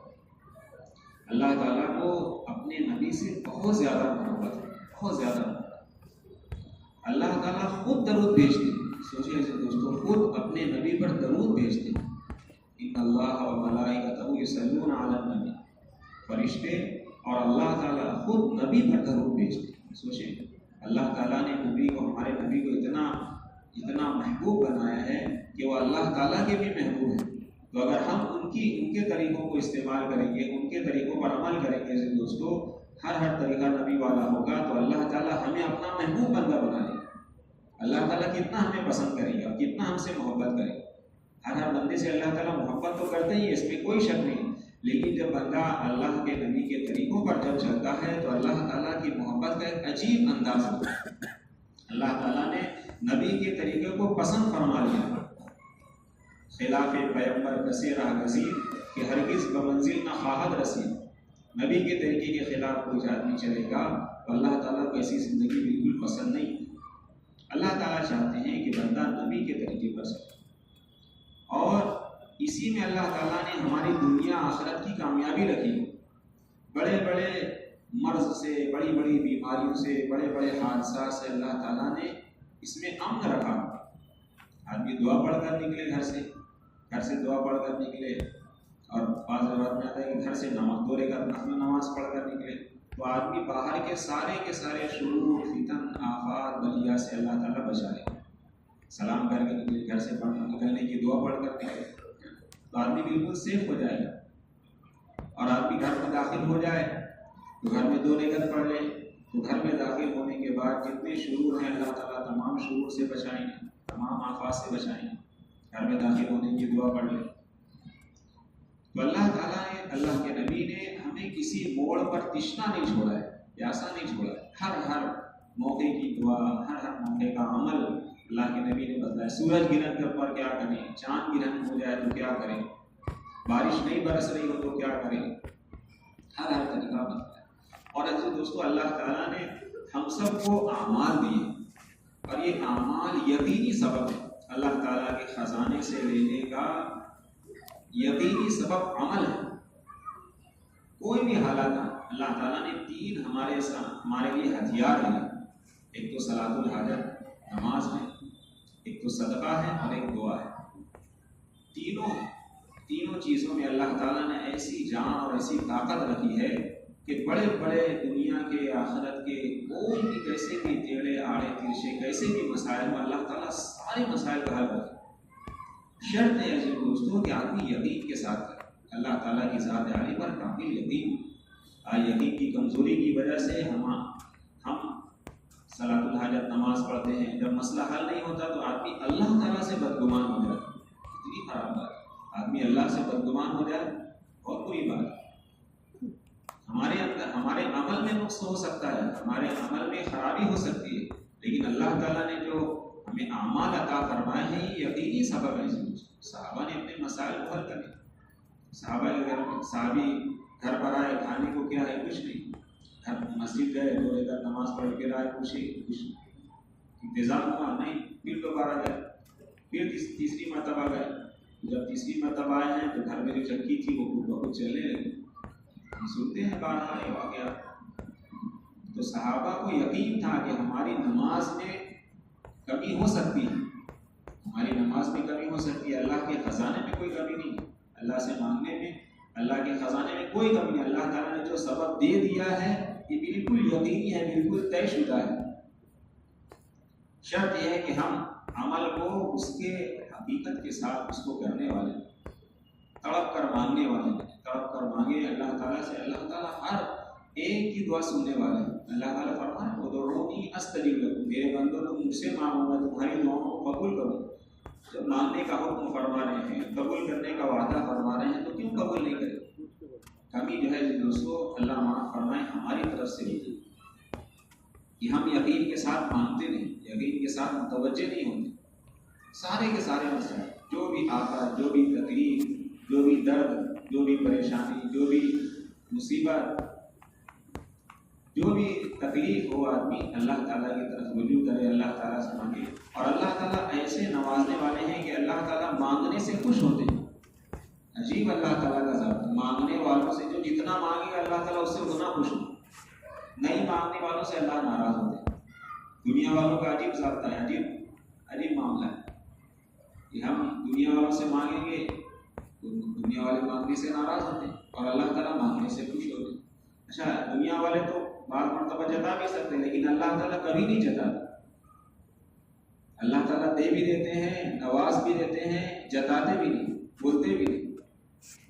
اللہ تعالیٰ کو اپنے نبی سے بہت زیادہ محبت ہے، بہت زیادہ محبت۔ اللہ تعالیٰ خود درود بھیجتے ہیں، سوچیں ایسے دوستو، خود اپنے نبی پر درود بھیجتے ہیں، ان اللہ و ملائکتہ یصلون علی النبی، فرشتے اور اللہ تعالیٰ خود نبی پر درود بھیجتے ہیں۔ سوچیں اللہ تعالیٰ نے نبی کو، ہمارے نبی کو اتنا محبوب بنایا ہے کہ وہ اللہ تعالیٰ کے بھی محبوب ہیں، تو اگر ہم ان کے طریقوں کو استعمال کریں گے، ان کے طریقوں پر عمل کریں گے دوستو، ہر طریقہ نبی والا ہوگا تو اللہ تعالیٰ ہمیں اپنا محبوب بندہ بنا لے گا، اللہ تعالیٰ کتنا ہمیں پسند کرے گا، کتنا ہم سے محبت کرے گا۔ ہر بندے سے اللہ تعالیٰ محبت تو کرتے ہی، اس میں کوئی شک نہیں، لیکن جب بندہ اللہ کے نبی کے طریقوں پر جب چلتا ہے تو اللہ تعالیٰ کی محبت کا ایک عجیب انداز ہوتا ہے۔ اللہ تعالیٰ نے نبی کے طریقے کو پسند فرما لیا، خلاف پیغمبر کسے راہ گزیر کہ ہرگز بمنزل نہ خواہد رسید۔ نبی کے طریقے کے خلاف کوئی آدمی چلے گا تو اللہ تعالیٰ کو ایسی زندگی بالکل پسند نہیں۔ اللہ تعالیٰ چاہتے ہیں کہ بندہ نبی کے طریقے پر چلے، اور اسی میں اللہ تعالیٰ نے ہماری دنیا آخرت کی کامیابی رکھی۔ بڑے بڑے مرض سے، بڑی بڑی بیماریوں سے، بڑے بڑے حادثات سے اللہ تعالیٰ نے اس میں امن رکھا۔ آدمی دعا پڑھ کر نکلے گھر سے دعا پڑھ کر نکلے، اور بعض اوقات میں آتا ہے کہ گھر سے دو رکعت نفل نماز پڑھ کر نکلے، تو آدمی باہر کے سارے شرور، فتن، آفات، بلیات سے اللہ تعالیٰ بچائے۔ سلام کر کے نکلے، گھر سے نکلنے کی دعا پڑھ کر نکلے تو آدمی بالکل سیف ہو جائے گا۔ اور آدمی گھر میں داخل ہو جائے تو گھر میں 2 رکعت پڑھ لے، تو گھر میں داخل ہونے کے بعد جتنے شرور ہیں اللہ تعالیٰ تمام شرور سے بچائیں گے، تمام آفات سے بچائیں گے۔ گھر میں داخل ہونے کی دعا پڑھ لے تو اللہ تعالیٰ نے، اللہ کے نبی نے ہمیں کسی موڑ پر تشنا نہیں چھوڑا ہے، پیاسا نہیں چھوڑا ہے۔ ہر موقع کی دعا، ہر موقع کا عمل اللہ کے نبی نے بتایا۔ سورج گرہن کے اوپر کیا کریں، چاند گرہن ہو جائے تو کیا کریں، بارش نہیں برس رہی ہو تو کیا کریں، ہر طریقہ بتایا۔ اور ایسے دوستو، اللہ تعالیٰ نے ہم سب کو اعمال دیے، اور یہ اعمال یقینی سبب ہے اللہ تعالیٰ کے خزانے سے لینے کا۔ یقینی سبب عمل ہے۔ کوئی بھی حالات اللہ تعالیٰ نے 3 ہمارے لیے ہتھیار دیے، ایک تو صلاۃ الحاجت نماز ہے، ایک تو صدقہ ہے، اور ایک دعا ہے۔ تینوں چیزوں میں اللہ تعالیٰ نے ایسی جان اور ایسی طاقت رکھی ہے کہ بڑے بڑے دنیا کے، آخرت کے کوئی بھی کیسے بھی ٹیڑھے آڑے ترچھے کیسے بھی مسائل ہوں، اللہ تعالیٰ سارے مسائل کا حل رکھے۔ شرط ہے عزیز دوستوں کہ آدمی یقین کے ساتھ کرے، اللہ تعالیٰ کی ذات عالی پر کامل یقین۔ یقین کی کمزوری کی وجہ سے ہم صلاۃ الحاجت نماز پڑھتے ہیں، جب مسئلہ حل نہیں ہوتا تو آدمی اللہ تعالیٰ سے بدگمان ہو جائے۔ اتنی خراب بات، آدمی اللہ سے بدگمان ہو جائے، بہت بری بات۔ ہمارے عمل میں نقص ہو سکتا ہے، ہمارے عمل میں خرابی ہو سکتی ہے، لیکن اللہ تعالیٰ نے جو ہمیں اعمال عطا فرمائے ہیں یہ یقینی سبب ہے۔ صحابہ نے اپنے مسائل کو حل کرے۔ صحابی گھر پر آئے، کھانے کو کیا ہے، کچھ نہیں، گھر مسجد گئے، 2 رکعت نماز پڑھ کے رائے، کچھ انتظام ہوا نہیں، پھر دوبارہ گئے، پھر تیسری مرتبہ گئے۔ جب تیسری مرتبہ آئے ہیں تو گھر میں جو چکی تھی وہ بہت چلنے لگی۔ ہم سنتے ہیں بارہا یہ واقعہ۔ تو صحابہ کو یقین تھا کہ ہماری نماز میں کمی ہو سکتی ہے، ہماری نماز میں کمی ہو سکتی ہے، اللہ کے خزانے میں کوئی کمی نہیں، اللہ سے مانگنے میں، اللہ کے خزانے میں کوئی کمی نہیں۔ اللہ تعالیٰ نے جو سبب دے دیا ہے یہ بالکل یقینی ہے، بالکل طے شدہ ہے۔ شرط یہ ہے کہ ہم عمل کو اس کے حقیقت کے ساتھ اس کو کرنے والے، تڑپ کر مانگنے والے، تڑپ کر مانگے اللہ تعالیٰ سے۔ اللہ تعالیٰ ہر ایک کی دعا سننے والے ہیں۔ اللہ تعالیٰ فرمایا ادعونی استجب لکم، میرے بندوں تم مجھ سے مانگو میں تمہاری دعاؤں کو قبول کروں۔ جب مانگنے کا حکم فرما رہے ہیں، قبول کرنے کا وعدہ فرما رہے ہیں، تو کیوں قبول نہیں کرے؟ کمی جو ہے دوستو اللہ معاف فرمائے ہماری طرف سے بھی، کہ ہم یقین کے ساتھ مانگتے نہیں، یقین کے ساتھ متوجہ نہیں ہوتے۔ سارے کے سارے مسائل، جو بھی آفت، جو بھی تکلیف، جو بھی درد، جو بھی پریشانی، جو بھی مصیبت، جو بھی تکلیف ہو، آدمی اللہ تعالیٰ کی طرف رجوع کرے، اللہ تعالیٰ سے مانگے۔ اور اللہ تعالیٰ ایسے نوازنے والے ہیں کہ اللہ تعالیٰ مانگنے سے خوش ہوتے ہیں۔ عجیب اللہ تعالیٰ کا ذات، مانگنے والوں سے جو جتنا مانگے گا اللہ تعالیٰ اس سے اتنا خوش ہو، نہیں مانگنے والوں سے اللہ ناراض ہوتے ہیں۔ دنیا والوں کا عجیب ضابطہ ہے، عجیب معاملہ ہے کہ ہم دنیا والوں سے مانگیں گے تو دنیا والے مانگنے سے ناراض ہوتے ہیں، اور اللہ تعالیٰ مانگنے سے خوش ہوتے ہیں۔ اچھا، دنیا والے تو بعض مرتبہ جتا بھی سکتے ہیں، لیکن اللہ تعالیٰ کبھی نہیں جتاتے۔ اللہ تعالیٰ دے بھی دیتے ہیں، نواز بھی دیتے ہیں، جتاتے بھی نہیں، بولتے بھی نہیں،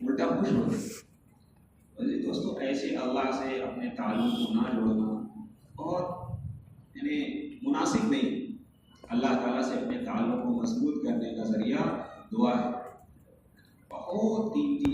الٹا خوش ہوتے ہیں۔ دوستو ایسے اللہ سے اپنے تعلق کو نہ جوڑنا بہت مناسب نہیں۔ اللہ تعالیٰ سے اپنے تعلق کو مضبوط کرنے کا ذریعہ دعا ہے۔ بہت قیمتی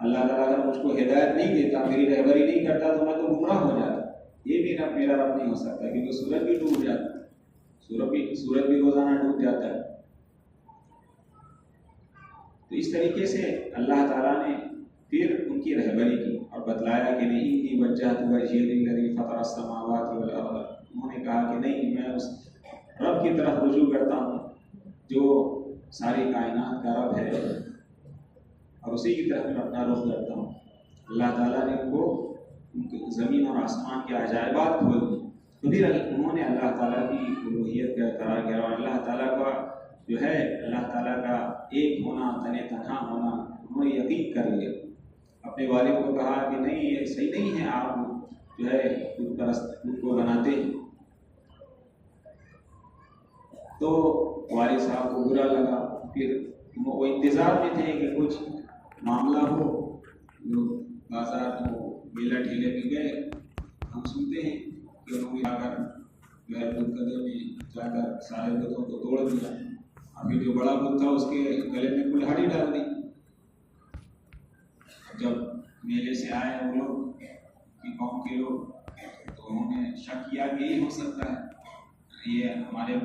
اللہ تعالیٰ اگر مجھ کو ہدایت نہیں دیتا، میری رہبری نہیں کرتا تو میں تو گمراہ ہو جاتا۔ یہ بھی میرا رب نہیں ہو سکتا، کیونکہ سورج بھی ڈوب جاتا ہے، سورج بھی روزانہ ڈوب جاتا ہے۔ تو اس طریقے سے اللہ تعالیٰ نے پھر ان کی رہبری کی اور بتلایا کہ نہیں انی وجہت وجہی للذی فطر السماوات والارض۔ انہوں نے کہا کہ نہیں، میں اس رب کی طرف رجوع کرتا ہوں جو ساری کائنات کا رب ہے، اور اسی کی طرف میں اپنا رخ کرتا ہوں۔ اللہ تعالیٰ نے ان کو زمین اور آسمان کے عجائبات کھول دی، تو پھر انہوں نے اللہ تعالیٰ کی الوہیت کا اقرار کیا، اور اللہ تعالیٰ کا جو ہے اللہ تعالیٰ کا ایک ہونا، تنہا ہونا، انہوں نے یقین کر لیا۔ اپنے والد کو کہا کہ نہیں، یہ صحیح نہیں ہے، آپ جو ہے خود کو بناتے ہیں۔ تو والد صاحب کو برا لگا، پھر وہ انتظار میں تھے کہ کچھ معاملہ ہو، جو بازار میں میلہ ٹھیلے میں گئے، ہم سنتے ہیں کہ انہوں نے جا کر جو ہے بدھ گدے میں جا کر سارے بتوں کو توڑ دیا، اور پھر جو بڑا بت تھا اس کے گلے میں کلہاڑی ڈال دی۔ جب میلے سے آئے وہ لوگ کی قوم کے لوگ، تو انہوں نے شک کیا کہ یہ ہو سکتا ہے، یہ ہمارے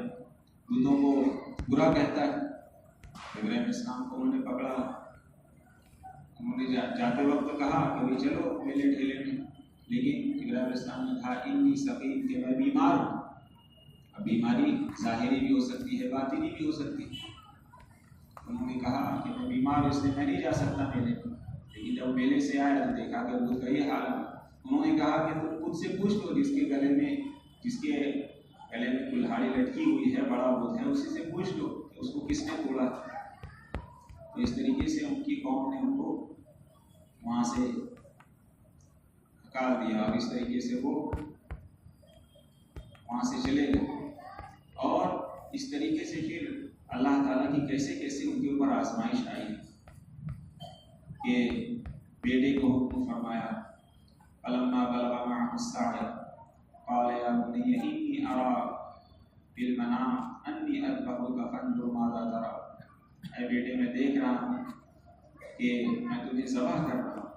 بتوں کو برا کہتا ہے۔ ابراہیم علیہ السلام کو انہوں نے پکڑا، انہوں نے جاتے وقت کہا کہ بھی چلو میلے ٹھیلے میں، لیکن ابراہیم علیہ السلام نے کہا انی سقیم، کہ میں بیمار ہوں۔ اب بیماری ظاہری بھی ہو سکتی ہے، باطنی بھی ہو سکتی ہے۔ انہوں نے کہا کہ میں بیمار ہوں، اس لیے میں نہیں جا سکتا میلے میں۔ لیکن جب میلے سے آئے تو دیکھا کہ بدھ کا یہ حال ہے۔ انہوں نے کہا کہ تم خود سے پوچھ لو، جس کے گلے میں کلہاڑی لٹکی ہوئی ہے، بڑا بدھ ہے، اسی سے پوچھ لو کہ اس کو کس نے توڑا۔ تو اس طریقے سے ان کی قوم نے ان کو وہاں سے ہکال دیا، اور اس طریقے سے وہ وہاں سے چلے گئے۔ اور اس طریقے سے پھر اللہ تعالیٰ کی کیسے کیسے ان کے اوپر آزمائش آئی کہ بیٹے کو حکم فرمایا، فلما بلغ معه السعي قال يا بني إني أرى في المنام أني أذبحك فانظر ماذا ترى۔ اے بیٹے، میں دیکھ رہا ہوں کہ میں تجھے ذبح کر رہا ہوں۔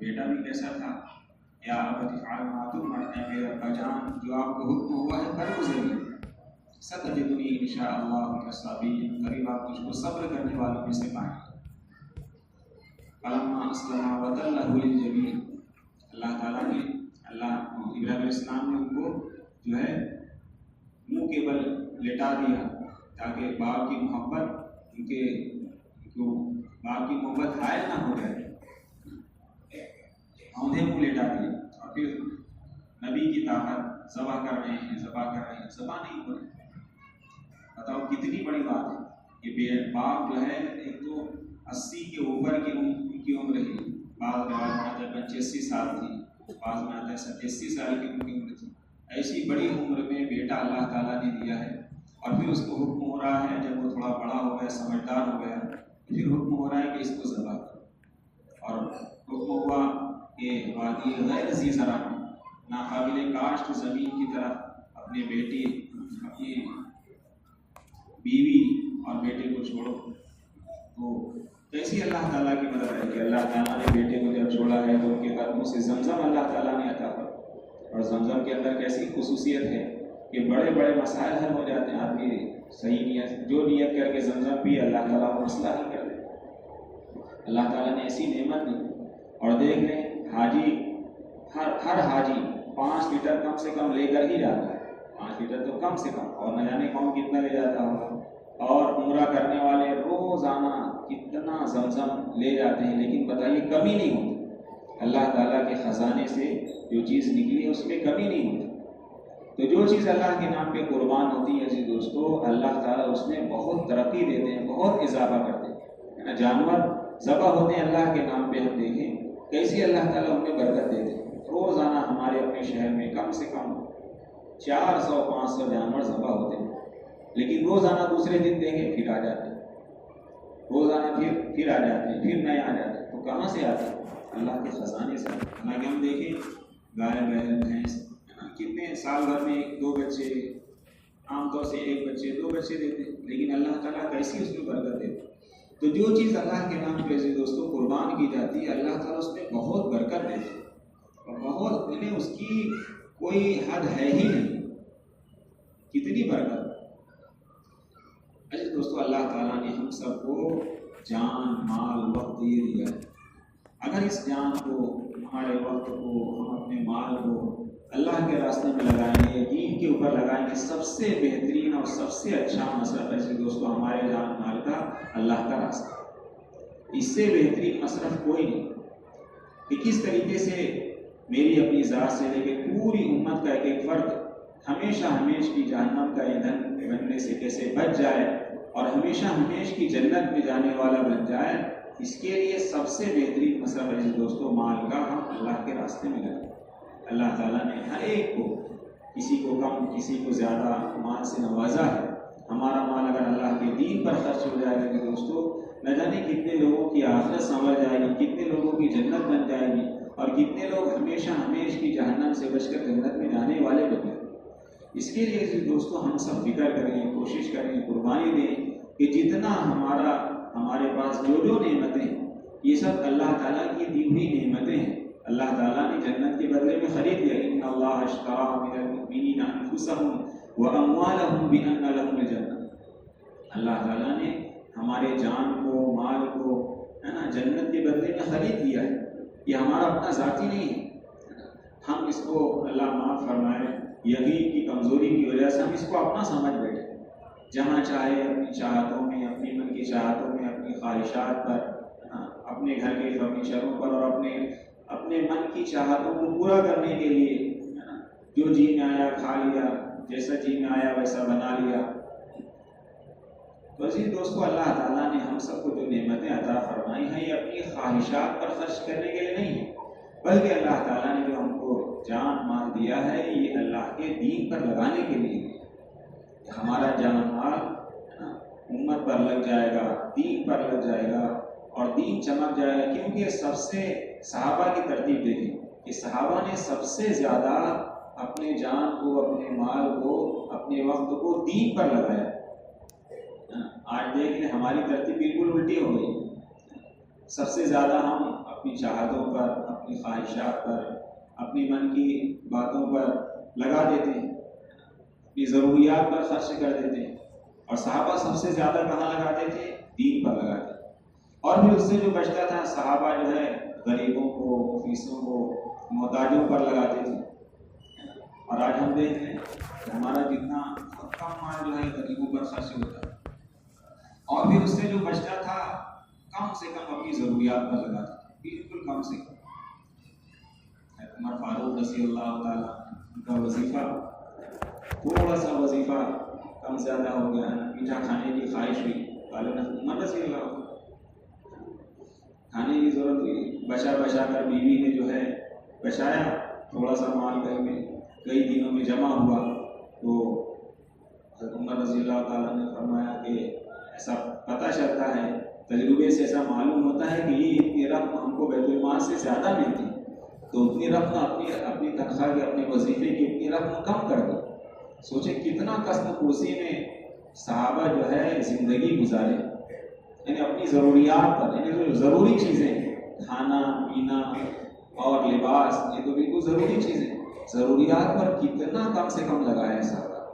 بیٹا بھی کیسا تھا، یا ابت افعل ما تؤمر، اے میرے ابا جان جو آپ کو حکم ہوا ہے کر گزریے، ستجدنی ان شاء اللہ من الصابرین، قریب آپ مجھ کو صبر کرنے والوں میں سے پائیں گے۔ فلما اسلما وتلہ للجبین، اللہ تعالیٰ نے ابراہیم علیہ السلام نے ان کو جو ہے منہ کے بل لٹا دیا، تاکہ باپ کی محبت ان کے باپ کی محبت حائل نہ ہو جائے، اوندھے منہ لٹا دیا۔ اور پھر نبی کی طاقت، ذبح کر رہے ہیں، ذبح نہیں ہو رہے۔ بتاؤ کتنی بڑی بات ہے کہ باپ جو ہے ایک تو 80 کے اوپر کی عمر ہے، بعض روایت میں آتا ہے 85 سال تھی، بعض میں آتا ہے 87 سال کی ان کی عمر تھی۔ ایسی بڑی عمر میں بیٹا اللہ تعالیٰ نے دیا ہے، اور پھر اس کو حکم ہو رہا ہے، جب وہ تھوڑا بڑا ہو گیا، سمجھدار ہو گیا، پھر حکم ہو رہا ہے کہ اس کو ذبح کرو۔ اور حکم ہوا کہ وادی غیر ذی زرع، ناقابل کاشت زمین کی طرف اپنے بیٹی، اپنی بیوی اور بیٹے کو چھوڑو۔ تو کیسی اللہ تعالیٰ کی مدد ہے کہ اللہ تعالیٰ نے بیٹے کو جب چھوڑا ہے تو ان کے قدموں سے زمزم اللہ تعالیٰ نے عطا فرمایا، اور زمزم کے اندر کیسی خصوصیت ہے کہ بڑے بڑے مسائل حل ہو جاتے ہیں۔ آدمی صحیح نیت، جو نیت کر کے زمزم پی، اللہ تعالیٰ وہ مسئلہ حل کر دے۔ اللہ تعالیٰ نے ایسی نعمت دی۔ اور دیکھ لیں حاجی، ہر حاجی 5 لیٹر کم سے کم لے کر ہی جاتا ہے، 5 لیٹر تو کم سے کم، اور نہ جانے کون کتنا لے جاتا ہوگا۔ اور عمرہ کرنے والے روزانہ کتنا زمزم لے جاتے ہیں، لیکن بتائیے کمی نہیں ہوتی۔ اللہ تعالیٰ کے خزانے سے جو چیز نکلی ہے اس میں کمی نہیں ہوتی۔ تو جو چیز اللہ کے نام پہ قربان ہوتی ہے دوستو، اللہ تعالیٰ اس میں بہت ترقی دیتے ہیں، بہت اضافہ کرتے ہیں۔ جانور ذبح ہوتے ہیں اللہ کے نام پہ، ہم دیکھیں کیسی اللہ تعالیٰ ان میں برکت دیتے ہیں۔ روزانہ ہمارے اپنے شہر میں کم سے کم 400-500 جانور ذبح ہوتے ہیں، لیکن روزانہ دوسرے دن دیکھیں پھر آ جاتے ہیں، روزانہ پھر آ جاتے ہیں، پھر نئے آ جاتے ہیں۔ تو کہاں سے آتے ہیں؟ اللہ کے خزانے سے۔ حالانکہ ہم دیکھیں گائے بیل بھینس کتنے سال بھر میں 2 بچے، عام طور سے 1 بچے 2 بچے دیتے ہیں، لیکن اللہ تعالیٰ کیسی اس میں برکت دیتے ہیں۔ تو جو چیز اللہ کے نام پہ دوستوں قربان کی جاتی ہے اللہ تعالیٰ اس میں بہت برکت دیتے ہیں، اور بہت یعنی اس کی کوئی حد ہے ہی نہیں، کتنی برکت۔ اچھا دوستو، اللہ تعالیٰ نے ہم سب کو جان مال وقت یہ دیا ہے، اگر اس جان کو، ہمارے وقت کو، ہم اپنے مال کو اللہ کے راستے میں لگائیں گے، دین کے اوپر لگائیں گے، سب سے بہترین اور سب سے اچھا مصرف ہے دوستو ہمارے جان مال کا اللہ کا راستہ، اس سے بہترین مصرف کوئی نہیں۔ کہ کس طریقے سے میری اپنی ذات سے لے کے پوری امت کا ایک ایک فرد ہمیشہ ہمیش کی جہنم کا ایندھن بننے سے کیسے بچ جائے اور ہمیشہ ہمیش کی جنت میں جانے والا بن جائے، اس کے لیے سب سے بہترین مصرف ہے دوستو مال کا ہم اللہ کے راستے میں لگائیں۔ اللہ تعالیٰ نے ہر ایک کو، کسی کو کم کسی کو زیادہ مال سے نوازا ہے۔ ہمارا مال اگر اللہ کے دین پر خرچ ہو جائے گا کہ دوستو نہ جانے کتنے لوگوں کی آخرت سنور جائے گی، کتنے لوگوں کی جنت بن جائے گی، اور کتنے لوگ ہمیشہ ہمیش کی جہنم سے بچ کر جنت میں جانے والے بن جائیں۔ اس کے لیے دوستو ہم سب فکر کریں، کوشش کریں، قربانی دیں کہ جتنا ہمارے پاس جو نعمتیں ہیں یہ سب اللہ تعالیٰ کی دی ہوئی نعمتیں ہیں۔ اللہ تعالیٰ نے جنت کے بدلے میں خرید لیا، ان اللہ اشتری من المؤمنین انفسهم واموالهم بان لهم الجنہ۔ اللہ تعالیٰ نے ہمارے جان کو، مال کو ہے نا جنت کے بدلے میں خرید لیا ہے، یہ ہمارا اپنا ذاتی نہیں ہے۔ ہم اس کو اللہ معاف فرمائے یقین کی کمزوری کی وجہ سے ہم اس کو اپنا سمجھ بیٹھے، جہاں چاہے اپنی چاہتوں میں، اپنی من کی چاہتوں میں، اپنی خواہشات پر، اپنے گھر کے فرنیچروں پر اور اپنے من کی چاہتوں کو پورا کرنے کے لیے جو جی میں آیا کھا لیا، جیسا جی میں آیا ویسا بنا لیا۔ تو عزیز دوستو، اللہ تعالیٰ نے ہم سب کو جو نعمتیں عطا فرمائی ہیں یہ اپنی خواہشات پر خرچ کرنے کے لیے نہیں ہے، بلکہ اللہ تعالیٰ نے جو ہم کو جان مال دیا ہے یہ اللہ کے دین پر لگانے کے لیے۔ ہمارا جان مال امت پر لگ جائے گا، دین پر لگ جائے گا اور دین چمک جائے گا، کیونکہ سب سے صحابہ کی ترتیب دیکھیں کہ صحابہ نے سب سے زیادہ اپنے جان کو، اپنے مال کو، اپنے وقت کو دین پر لگایا۔ آج دیکھ لیں ہماری ترتیب بالکل الٹی ہو گئی، سب سے زیادہ ہم اپنی چاہتوں پر، اپنی خواہشات پر، اپنی من کی باتوں پر لگا دیتے ہیں، اپنی ضروریات پر خرچ کر دیتے ہیں، اور صحابہ سب سے زیادہ کہاں لگاتے تھے؟ دین پر لگاتے تھے، اور پھر اس سے جو بچتا تھا صحابہ جو ہے غریبوں کو، مفلسوں کو، محتاجوں پر لگاتے تھے۔ اور آج ہم دیکھ لیں کہ ہمارا جتنا کم مال جو ہے غریبوں پر خرچ ہوتا ہے، اور پھر اس سے جو بچتا تھا کم سے کم اپنی ضروریات پر لگاتا تھا، بالکل کم سے کم۔ عمر فاروق رضی اللہ تعالیٰ ان کا وظیفہ، تھوڑا سا وظیفہ کم زیادہ ہو گیا، میٹھا کھانے کی خواہش ہوئی، عمر رضی اللہ کھانے کی ضرورت ہوئی، بچا کر بیوی نے جو ہے بچایا، تھوڑا سا مال گھر میں کئی دنوں میں جمع ہوا، تو عمر رضی اللہ تعالیٰ نے فرمایا کہ ایسا پتہ چلتا ہے، تجربے سے ایسا معلوم ہوتا ہے کہ یہ اتنی رقم ہم کو بیت المال سے زیادہ ملتی، تو اتنی رقم اپنی تنخواہ کے، اپنے وظیفے کی اتنی رقم کم کر دی۔ سوچے کتنا قسم کوسی میں صحابہ جو ہے زندگی گزارے، یعنی اپنی ضروریات پر، یعنی جو ضروری چیزیں، کھانا پینا اور لباس، یہ تو بالکل ضروری چیزیں، ضروریات پر کتنا کم سے کم لگایا ہے صحابہ۔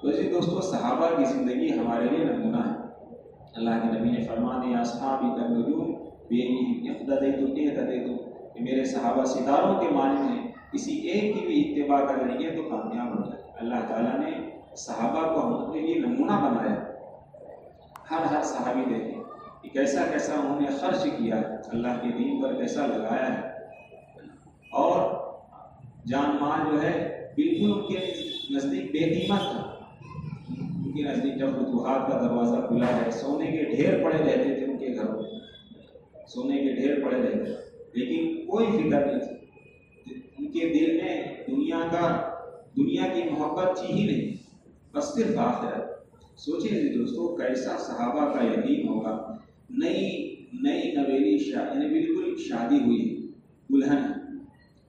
تو جی دوستو، صحابہ کی زندگی ہمارے لیے نمونہ ہے۔ اللہ کے نبی نے فرما دیا، اصحابی کالنجوم بِأَيِّهِمْ اقتدیتم، کہ میرے صحابہ ستاروں کے مانند ہیں، کسی ایک کی بھی اتباع کر لیں گے تو کامیاب ہو جائے۔ اللہ تعالیٰ نے صحابہ کو ہم اپنے لیے نمونہ بنایا، ہر صحابی دیکھیں کہ کیسا انہوں نے خرچ کیا ہے، اللہ کے دین پر کیسا لگایا ہے، اور جان مال جو ہے بالکل ان کے نزدیک بے قیمت تھا۔ ان کے نزدیک جب فتوحات کا دروازہ کھلا ہے، سونے کے ڈھیر پڑے رہتے تھے ان کے گھروں میں، سونے کے ڈھیر پڑے رہتے، لیکن کوئی فکر نہیں تھی ان کے دل میں، دنیا کی محبت تھی ہی نہیں، بس صرف آخرت۔ سوچیے دوستو کیسا صحابہ کا یقین ہوگا، نئی نویلی یعنی بالکل شادی ہوئی دلہن،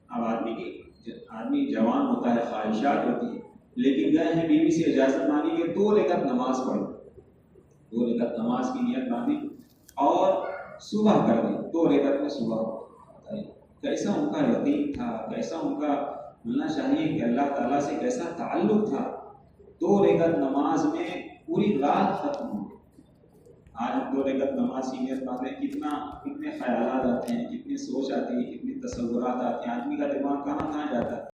اب آدمی جوان ہوتا ہے، خواہشات ہوتی ہے، لیکن گئے ہیں بیوی سے اجازت مانگی کہ 2 رکعت نماز پڑھو، 2 رکعت نماز کی نیت باندھی، اور صبح کر دی، 2 رکعت میں صبح ہو۔ کیسا ان کا یقین تھا، کیسا ان کا ملنا چاہیے کہ اللہ تعالیٰ سے کیسا تعلق تھا، 2 رکعت نماز میں پوری رات ختم ہو۔ آج ہم 2 رکعت نماز کی نیت پڑھتے ہیں، کتنے خیالات آتے ہیں، کتنی سوچ آتی ہے، کتنی تصورات آتے ہیں، آدمی کا دماغ کہاں کہاں جاتا ہے۔